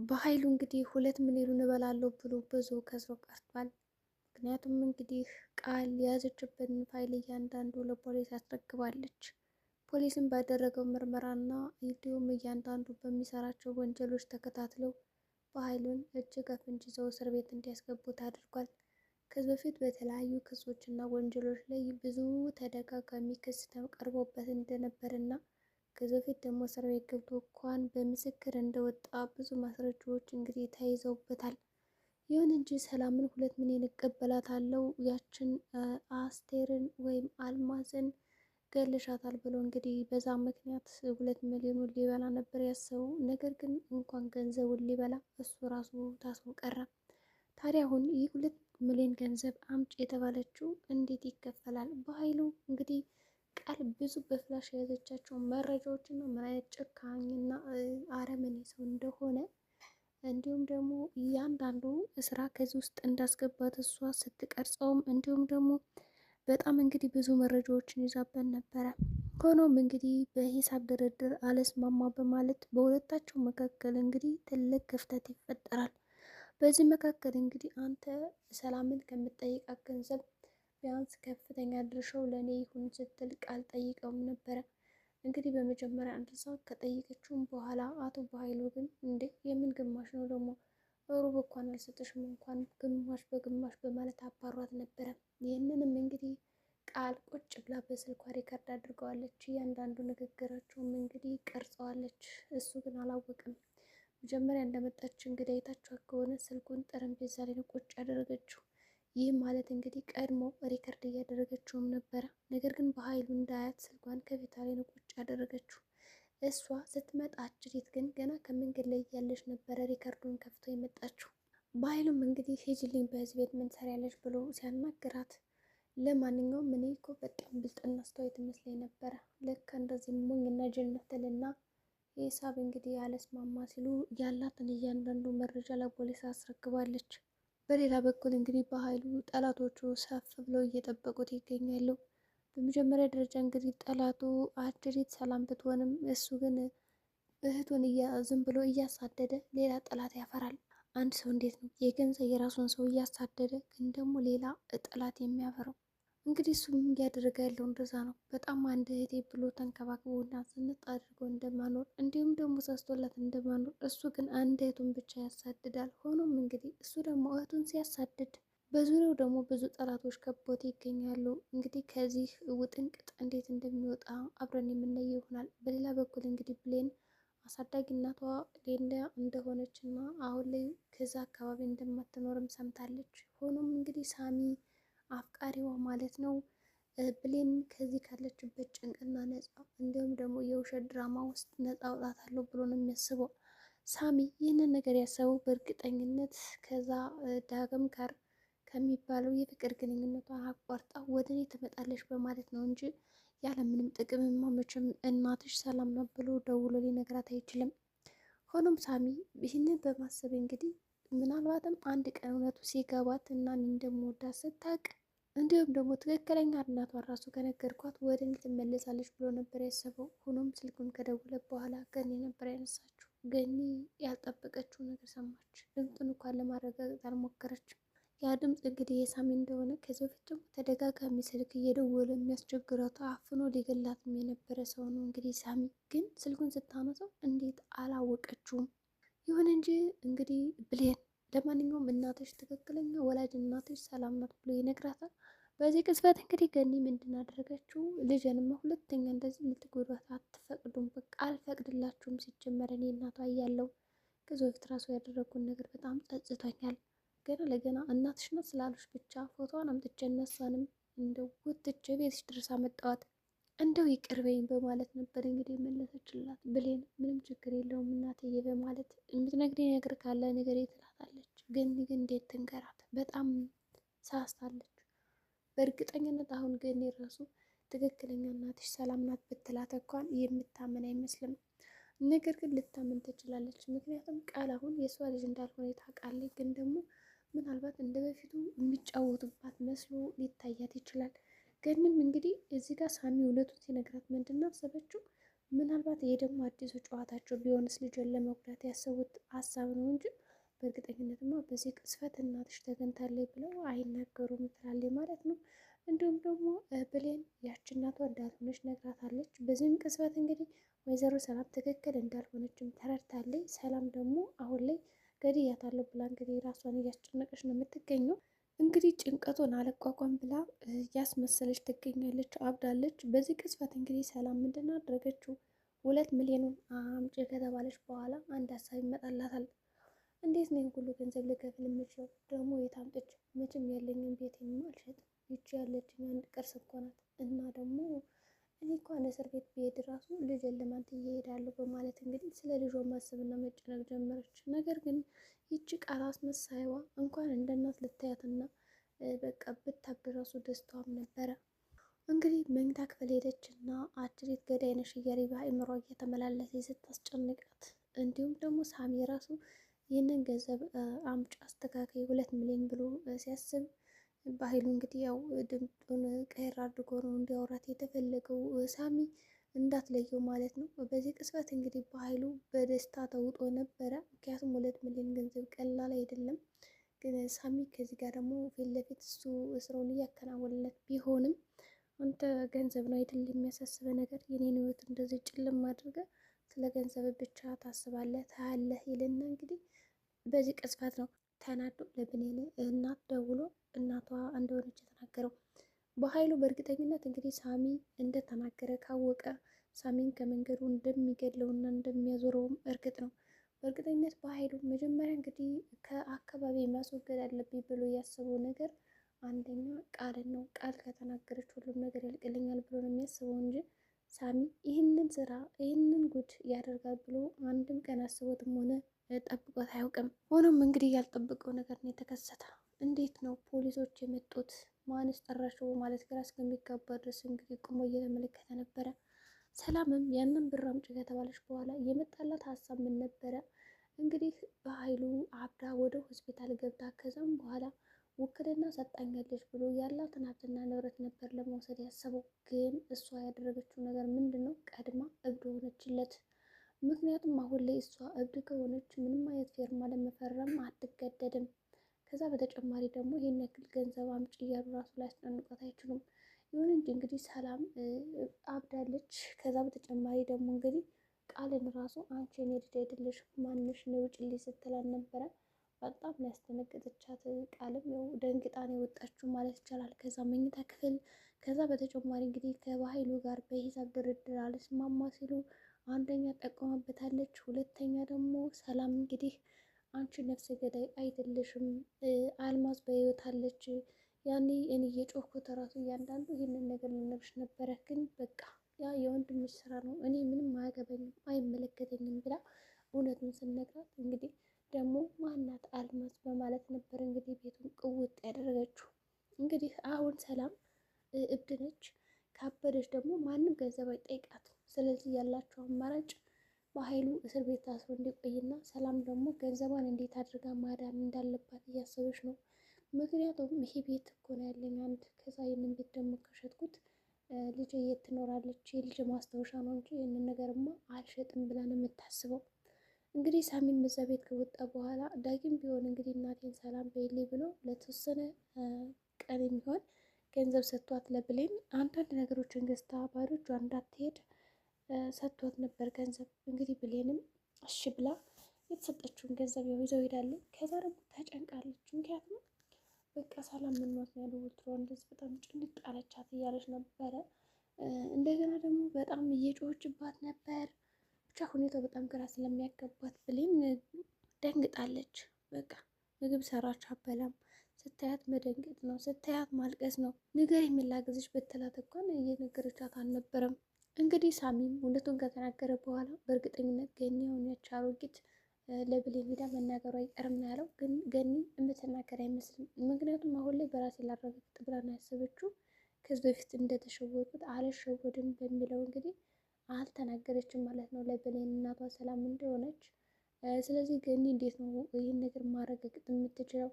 በኃይሉ እንግዲህ 2 ሚሊዮን እበላለሁ ብሎ ብዙ ከስሮ ቀርቷል። ምክንያቱም እንግዲህ ቃል የያዘችበትን ፋይል እያንዳንዱ ለፖሊስ አስረክባለች። ፖሊስም ባደረገው ምርመራና እንዲሁም እያንዳንዱ በሚሰራቸው ወንጀሎች ተከታትለው በኃይሉን እጅ ከፍንጅ ይዘው እስር ቤት እንዲያስገቡት አድርጓል። ከዚህ በፊት በተለያዩ ክሶች እና ወንጀሎች ላይ ብዙ ተደጋጋሚ ክስ ተቀርቦበት እንደነበርና ከዚህ በፊት ደግሞ እስር ቤት ገብቶ እንኳን በምስክር እንደወጣ ብዙ ማስረጃዎች እንግዲህ ተይዘውበታል። ይሁን እንጂ ሰላምን 2 ሚሊዮን እቀበላታለሁ ያችን አስቴርን ወይም አልማዝን ገልሻታል ብሎ እንግዲህ በዛ ምክንያት 2 ሚሊዮኑን ሊበላ ነበር ያሰቡ። ነገር ግን እንኳን ገንዘቡን ሊበላ እሱ ራሱ ታስሮ ቀረ። ታዲያ አሁን ይህ 2 ሚሊዮን ገንዘብ አምጪ የተባለችው እንዴት ይከፈላል? በኃይሉ እንግዲህ ቃል ብዙ በፍላሽ የያዘቻቸው መረጃዎች እና ምን አይነት ጨካኝና አረመኔ ሰው እንደሆነ እንዲሁም ደግሞ እያንዳንዱ ስራ ከዚህ ውስጥ እንዳስገባት እሷ ስትቀርጸውም እንዲሁም ደግሞ በጣም እንግዲህ ብዙ መረጃዎችን ይዛበት ነበረ። ሆኖም እንግዲህ በሂሳብ ድርድር አለስማማ በማለት በሁለታቸው መካከል እንግዲህ ትልቅ ክፍተት ይፈጠራል። በዚህ መካከል እንግዲህ አንተ ሰላምን ከምትጠይቃት ገንዘብ ቢያንስ ከፍተኛ ድርሻው ለእኔ ይሁን ስትል ቃል ጠይቀውም ነበረ። እንግዲህ በመጀመሪያ እንደዛ ከጠየቀችውም በኋላ አቶ በኃይሉ ግን እንዴ የምን ግማሽ ነው ደግሞ ሩብ እንኳን አልሰጥሽም እንኳን ግማሽ በግማሽ በማለት አባሯት ነበረ። ይህንንም እንግዲህ ቃል ቁጭ ብላ በስልኳ ሪከርድ አድርገዋለች። እያንዳንዱ ንግግራቸውም እንግዲህ ቀርጸዋለች። እሱ ግን አላወቅም። መጀመሪያ እንደመጣች እንግዲህ አይታችኋት ከሆነ ስልኩን ጠረጴዛ ላይ ነው ቁጭ ያደረገችው። ይህ ማለት እንግዲህ ቀድሞ ሪከርድ እያደረገችውም ነበረ። ነገር ግን በኃይሉ እንዳያት ስልኳን ከፊቷ ላይ ነው ቁጭ ያደረገችው። እሷ ስትመጣ አጅሬት ግን ገና ከመንገድ ላይ እያለች ነበረ ሪከርዱን ከፍቶ የመጣችው። በኃይሉም እንግዲህ ሂጂልኝ በዚህ ቤት ምን ትሰሪያለሽ ብሎ ሲያናግራት፣ ለማንኛውም እኔ እኮ በጣም ብልጥና አስተዋይ ትመስለኝ ነበረ ልክ እንደዚህ ሞኝና ጅል ትልና ሂሳብ እንግዲህ ያለስማማ ሲሉ ያላትን እያንዳንዱ መረጃ ለፖሊስ አስረክባለች። በሌላ በኩል እንግዲህ በኃይሉ ጠላቶቹ ሰፍ ብለው እየጠበቁት ይገኛሉ። በመጀመሪያ ደረጃ እንግዲህ ጠላቱ አጅሪት ሰላም ብትሆንም እሱ ግን እህቱን ዝም ብሎ እያሳደደ ሌላ ጠላት ያፈራል። አንድ ሰው እንዴት ነው የገንዘብ የራሱን ሰው እያሳደደ ግን ደግሞ ሌላ ጠላት የሚያፈራው? እንግዲህ እሱም እያደረገ ያለው እንደዛ ነው። በጣም አንድ እህቴ ብሎ ተንከባክቦ እና ዝንጥ አድርጎ እንደማኖር እንዲሁም ደግሞ ሳስቶላት እንደማኖር፣ እሱ ግን አንድ እህቱን ብቻ ያሳድዳል። ሆኖም እንግዲህ እሱ ደግሞ እህቱን ሲያሳድድ በዙሪያው ደግሞ ብዙ ጠላቶች ከቦት ይገኛሉ። እንግዲህ ከዚህ ውጥንቅጥ እንዴት እንደሚወጣ አብረን የምናየው ይሆናል። በሌላ በኩል እንግዲህ ብሌን አሳዳጊ እናቷ ሌላ እንደሆነች እና አሁን ላይ ከዛ አካባቢ እንደማትኖርም ሰምታለች። ሆኖም እንግዲህ ሳሚ አፍቃሪዋ ማለት ነው ብሌን ከዚህ ካለችበት ጭንቅና ነፃ እንዲሁም ደግሞ የውሸት ድራማ ውስጥ ነፃ አውጣታለሁ ብሎ ነው የሚያስበው። ሳሚ ይህንን ነገር ያሰበው በእርግጠኝነት ከዛ ዳግም ጋር ከሚባለው የፍቅር ግንኙነቷን አቋርጣ ወደ እኔ ትመጣለች በማለት ነው እንጂ ያለምንም ጥቅምማ መቼም እናትሽ ሰላም ነው ብሎ ደውሎ ሊነግራት አይችልም። ሆኖም ሳሚ ይህንን በማሰብ እንግዲህ ምናልባትም አንድ ቀን እውነቱ ሲገባት እና እኔ እንደምወዳት ስታውቅ እንዲሁም ደግሞ ትክክለኛ እናቷን ራሱ ከነገርኳት ወደ እኔ ትመለሳለች ብሎ ነበር ያሰበው። ሆኖም ስልኩን ከደውለ በኋላ ገኒ ነበር ያነሳችው። ገኒ ያልጠበቀችው ነገር ሰማች። ድምፁን እንኳን ለማረጋገጥ አልሞከረችም። ያ ድምፅ እንግዲህ የሳሚ እንደሆነ ከዚህ በፊት ደግሞ ተደጋጋሚ ስልክ እየደወለ የሚያስቸግራት አፍኖ ሊገላትም የነበረ ሰው ነው። እንግዲህ ሳሚ ግን ስልኩን ስታነሳው እንዴት አላወቀችውም? ይሁን እንጂ እንግዲህ ብሌን ለማንኛውም እናትሽ ትክክለኛ ወላጅ እናትሽ ሰላም ናት ብሎ ይነግራታል። በዚህ ቅጽበት እንግዲህ ገኒ ምንድን አደረገችው? ልጅንማ ሁለተኛ እንደዚህ ልትጎዷት አትፈቅዱም፣ በቃ አልፈቅድላችሁም። ሲጀመር እኔ እናቷ እያለሁ ከዚህ በፊት ራሱ ያደረጉን ነገር በጣም ጸጽቶኛል። ገና ለገና እናትሽ ናት ስላሉሽ ብቻ ፎቶዋን አምጥቼ እነሷንም እንደው ወጥቼ ቤትሽ ድረስ አመጣዋት፣ እንደው ይቅርበኝ በማለት ነበር እንግዲህ የመለሰችላት። ብሌን ምንም ችግር የለውም እናትዬ በማለት የምትነግሪኝ ነገር ካለ ነገር ትላታለች። ግን እንዴት ትንገራት? በጣም ሳስታለች። በእርግጠኝነት አሁን ገኒ ራሱ ትክክለኛ እናትሽ ሰላም ናት ብትላት እንኳን የምታመን አይመስልም። ነገር ግን ልታመን ትችላለች። ምክንያቱም ቃል አሁን የእሷ ልጅ እንዳልሆነ ታውቃለች። ግን ደግሞ ምናልባት እንደ በፊቱ የሚጫወቱባት መስሎ ሊታያት ይችላል። ገኒም እንግዲህ እዚህ ጋር ሳሚ እውነቱን ሲነግራት ምንድን ነው አሰበችው? ምናልባት ይሄ ደግሞ አዲሱ ጨዋታቸው ቢሆንስ ልጅን ለመጉዳት ያሰቡት ሀሳብ ነው እንጂ በእርግጠኝነትማ በዚህ ቅስፈት እናትሽ ተገኝታለች ብለው አይናገሩም ትላለች ማለት ነው። እንዲሁም ደግሞ ብሌን ያች እናቷ እንዳልሆነች ነግራታለች። በዚህም ቅስበት እንግዲህ ወይዘሮ ሰላም ትክክል እንዳልሆነችም ተረድታለች። ሰላም ደግሞ አሁን ላይ ገድያታለሁ ብላ እንግዲህ ራሷን እያስጨነቀች ነው የምትገኘው። እንግዲህ ጭንቀቱን አለቋቋም ብላ እያስመሰለች ትገኛለች፣ አብዳለች። በዚህ ቅስበት እንግዲህ ሰላም ምንድን አደረገችው? 2 ሚሊዮኑን አምጪ ከተባለች በኋላ አንድ ሀሳብ ይመጣላታል። እንዴት ነው ሁሉ ገንዘብ ልከፍል የምችለው? ደግሞ የት አምጥቼ? መቼም ያለኝን ቤቴንም አልሸጥም። ይቺ ያለችኝ አንድ ቅርስ እኮ ናት። እና ደግሞ እኔ እንኳን እስር ቤት ብሄድ ራሱ ልጅን ለማን ትዬ እሄዳለሁ? በማለት እንግዲህ ስለ ልጇ ማሰብና መጨነቅ ጀመረች። ነገር ግን ይቺ ቃል አስመሳይዋ እንኳን እንደ እናት ልታያትና በቃ ብታብድ ራሱ ደስታዋም ነበረ። እንግዲህ መኝታ ክፍል ሄደች እና አጅሬት ገዳይ ነሽ እያለች በአእምሯ እየተመላለሰ ስታስጨንቃት፣ እንዲሁም ደግሞ ሳሚ ራሱ ይህንን ገንዘብ አምጪ አስተካካይ 2 ሚሊዮን ብሎ ሲያስብ በኃይሉ እንግዲህ ያው ድምጡን ቀይር አድርጎ ነው እንዲያወራት የተፈለገው ሳሚ እንዳትለየው ማለት ነው። በዚህ ቅጽበት እንግዲህ በኃይሉ በደስታ ተውጦ ነበረ። ምክንያቱም 2 ሚሊዮን ገንዘብ ቀላል አይደለም። ግን ሳሚ ከዚህ ጋር ደግሞ ፊት ለፊት እሱ ስራውን እያከናወነለት ቢሆንም አንተ ገንዘብ ነው አይደል የሚያሳስበ ነገር፣ የኔን ህይወት እንደዚህ ጭልም አድርገ ስለ ገንዘብ ብቻ ታስባለህ ታያለህ ይልና እንግዲህ በዚህ ቅጽበት ነው ተናዶ ለብሌን እናት ደውሎ እናቷ እንደሆነች የተናገረው። በኃይሉ በእርግጠኝነት እንግዲህ ሳሚ እንደተናገረ ካወቀ ሳሚን ከመንገዱ እንደሚገድለውና እንደሚያዞረውም እርግጥ ነው። በእርግጠኝነት በኃይሉ መጀመሪያ እንግዲህ ከአካባቢ ማስወገድ አለብኝ ብሎ ያሰበው ነገር አንደኛ ቃልን ነው። ቃል ከተናገረች ሁሉም ነገር ያልቅልኛል ብሎ ነው የሚያስበው እንጂ ሳሚ ይህንን ስራ ይህንን ጉድ ያደርጋል ብሎ አንድም ቀን አስቦትም ሆነ ጠብቆት አያውቅም። ሆኖም እንግዲህ ያልጠበቀው ነገር ነው የተከሰተ። እንዴት ነው ፖሊሶች የመጡት? ማንስ ጠራቸው? ማለት ግራ እስከሚጋባ ድረስ እንግዲህ ቁሞ እየተመለከተ ነበረ። ሰላምም ያንን ብር አምጪ ከተባለች በኋላ የመጣላት ሀሳብ ምን ነበረ? እንግዲህ በኃይሉ አብዳ ወደ ሆስፒታል ገብታ ከዛም በኋላ ውክልና ሰጣኛለች ብሎ ያላትን ሀብትና ንብረት ነበር ለመውሰድ ያሰበው። ግን እሷ ያደረገችው ነገር ምንድን ነው? ቀድማ እብድ ሆነችለት። ምክንያቱም አሁን ላይ እሷ እብድ ከሆነች ምንም አይነት ፌርማ ለመፈረም አትገደድም። ከዛ በተጨማሪ ደግሞ ይህን ያክል ገንዘብ አምጪ እያሉ ራሱ ሊያስጨንቋት አይችሉም። ይሁን እንጂ እንግዲህ ሰላም አብዳለች። ከዛ በተጨማሪ ደግሞ እንግዲህ ቃልን ራሱ አንቺ የኔ ልጅ አይደለሽ ማንሽ ነው ውጭልኝ ስትላል ነበረ። በጣም ነው ያስደነገጠቻት። ቃልም ያው ደንግጣ ነው የወጣችው ማለት ይቻላል ከዛ መኝታ ክፍል። ከዛ በተጨማሪ እንግዲህ ከበኃይሉ ጋር በሂሳብ ድርድር አልስማማ ሲሉ አንደኛ ጠቀመበታለች፣ ሁለተኛ ደግሞ ሰላም እንግዲህ አንቺ ነፍሰ ገዳይ አይደለሽም፣ አልማዝ በህይወት አለች። ያኔ እኔ የጮህኩት ራሱ እያንዳንዱ ይህንን ነገር ልነግርሽ ነበረ፣ ግን በቃ ያ የወንድምሽ ስራ ነው፣ እኔ ምንም አያገባኝም አይመለከተኝም ብላ እውነቱን ስነግራት እንግዲህ ደግሞ ማናት አልማዝ በማለት ነበር እንግዲህ ቤቱን ቅውጥ ያደረገችው። እንግዲህ አሁን ሰላም እብድ ነች። ካበደች ደግሞ ማንም ገንዘብ አይጠይቃትም። ስለዚህ ያላቸው አማራጭ በኃይሉ እስር ቤት ታስሮ እንዲቆይና ሰላም ደግሞ ገንዘቧን እንዴት አድርጋ ማዳን እንዳለባት እያሰበች ነው። ምክንያቱም ይሄ ቤት እኮ ነው ያለኝ አንድ፣ ከዛ ይህንን ቤት ደግሞ ከሸጥኩት ልጅ የት ትኖራለች? የልጅ ማስታወሻ ነው እንጂ ይህንን ነገርማ አልሸጥም ብላ ነው የምታስበው። እንግዲህ ሳሚም እዛ ቤት ከወጣ በኋላ ዳግም ቢሆን እንግዲህ እናቴን ሰላም በይሌ ብሎ ለተወሰነ ቀን የሚሆን ገንዘብ ሰጥቷት ለብሌን አንዳንድ ነገሮችን ገዝታ ባዶ እጇን እንዳትሄድ ሰጥቷት ነበር ገንዘብ። እንግዲህ ብሌንም እሺ ብላ የተሰጠችውን ገንዘብ ይዘው ሄዳለች። ከዛ ደግሞ ተጨንቃለች። ምክንያቱም በቃ ሰላም ምንማት ነው ያለው ወትሮ እንደዚህ በጣም ጭንቅ አለቻት እያለች ነበረ። እንደገና ደግሞ በጣም እየጮኸችባት ነበር። ብቻ ሁኔታው በጣም ግራ ስለሚያገባት ብሌን ደንግጣለች። በቃ ምግብ ሰራች አበላም፣ ስታያት መደንገጥ ነው፣ ስታያት ማልቀስ ነው። ንገር የምላገዝሽ ብትላት እንኳን እየነገረቻት አልነበረም። እንግዲህ ሳሚም እውነቱን ከተናገረ በኋላ በእርግጠኝነት ገኒ የሆነች አሮጊት ለብሌን ሄዳ መናገሩ አይቀርም ነው ያለው። ግን ገኒ የምትናገር አይመስልም። ምክንያቱም አሁን ላይ በራሴ ላረጋግጥ ብላ ነው ያሰበችው። ከዚህ በፊት እንደተሸወዱት አልሸወድም በሚለው እንግዲህ አልተናገረችም ማለት ነው ለብሌን እናቷ ሰላም እንደሆነች። ስለዚህ ገኒ እንዴት ነው ይህን ነገር ማረጋገጥ የምትችለው?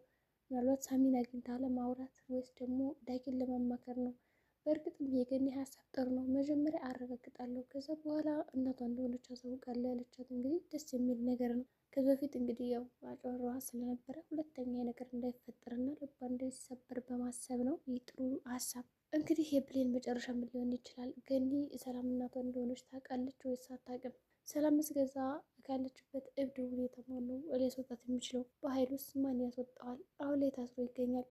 ምናልባት ሳሚን አግኝታ ለማውራት ወይስ ደግሞ ዳጊን ለማማከር ነው? በእርግጥም የገኒ ሀሳብ ጥሩ ነው። መጀመሪያ አረጋግጣለሁ፣ ከዛ በኋላ እናቷ እንደሆነች አሳውቃለሁ ያለቻት እንግዲህ ደስ የሚል ነገር ነው። ከዚህ በፊት እንግዲህ ያው አጭበርብራ ስለነበረ ሁለተኛ ነገር እንዳይፈጠርና ልቧ እንዳይሰበር በማሰብ ነው። ይህ ጥሩ ሀሳብ። እንግዲህ የብሌን መጨረሻ ምን ሊሆን ይችላል? ገኒ ሰላም እናቷ እንደሆነች ታውቃለች ወይስ አታውቅም? ሰላም መስገዛ ካለችበት እብድ ሁኔታ ማነው ሊያስወጣት የሚችለው? በኃይል ውስጥ ማን ያስወጣዋል? አሁን ላይ ታስሮ ይገኛል።